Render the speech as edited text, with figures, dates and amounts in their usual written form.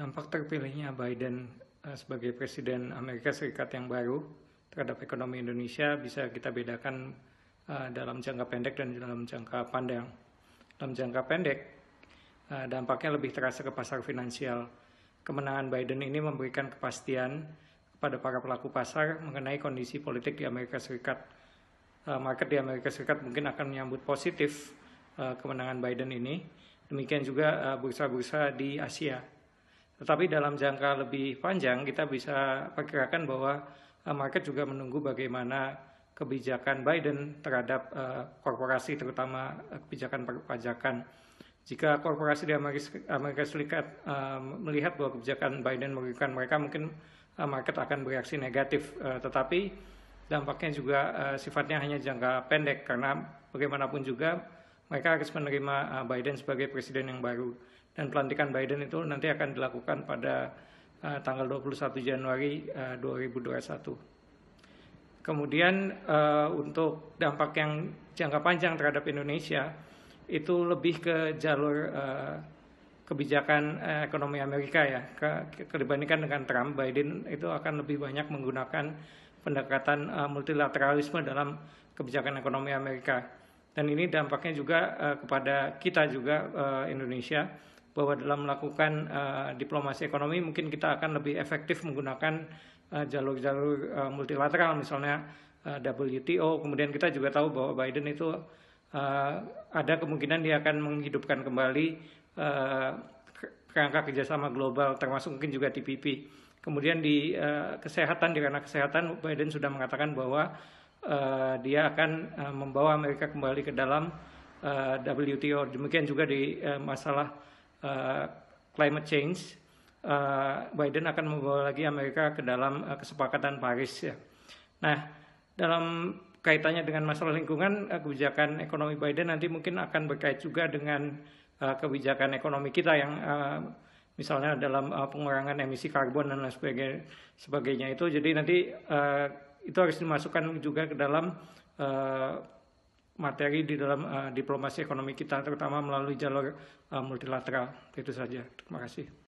Dampak terpilihnya Biden sebagai Presiden Amerika Serikat yang baru terhadap ekonomi Indonesia bisa kita bedakan dalam jangka pendek dan dalam jangka panjang. Dalam jangka pendek, dampaknya lebih terasa ke pasar finansial. Kemenangan Biden ini memberikan kepastian kepada para pelaku pasar mengenai kondisi politik di Amerika Serikat. Market di Amerika Serikat mungkin akan menyambut positif kemenangan Biden ini. Demikian juga bursa-bursa di Asia. Tetapi dalam jangka lebih panjang kita bisa perkirakan bahwa market juga menunggu bagaimana kebijakan Biden terhadap korporasi, terutama kebijakan perpajakan. Jika korporasi di Amerika Serikat melihat bahwa kebijakan Biden merugikan mereka, mungkin market akan bereaksi negatif. Tetapi dampaknya juga sifatnya hanya jangka pendek, karena bagaimanapun juga mereka harus menerima Biden sebagai presiden yang baru. Dan pelantikan Biden itu nanti akan dilakukan pada tanggal 21 Januari 2021. Kemudian untuk dampak yang jangka panjang terhadap Indonesia itu lebih ke jalur kebijakan ekonomi Amerika ya. Dibandingkan dengan Trump, Biden itu akan lebih banyak menggunakan pendekatan multilateralisme dalam kebijakan ekonomi Amerika. Dan ini dampaknya juga kepada kita juga Indonesia, bahwa dalam melakukan diplomasi ekonomi mungkin kita akan lebih efektif menggunakan jalur-jalur multilateral, misalnya WTO. Kemudian kita juga tahu bahwa Biden itu ada kemungkinan dia akan menghidupkan kembali kerangka kerjasama global, termasuk mungkin juga TPP. Kemudian di kesehatan, di ranah kesehatan, Biden sudah mengatakan bahwa dia akan membawa Amerika kembali ke dalam WTO. Demikian juga di masalah climate change, Biden akan membawa lagi Amerika ke dalam kesepakatan Paris ya. Nah, dalam kaitannya dengan masalah lingkungan, kebijakan ekonomi Biden nanti mungkin akan berkait juga dengan kebijakan ekonomi kita yang misalnya dalam pengurangan emisi karbon dan lain sebagainya itu. Jadi nanti itu harus dimasukkan juga ke dalam materi di dalam diplomasi ekonomi kita, terutama melalui jalur multilateral. Itu saja. Terima kasih.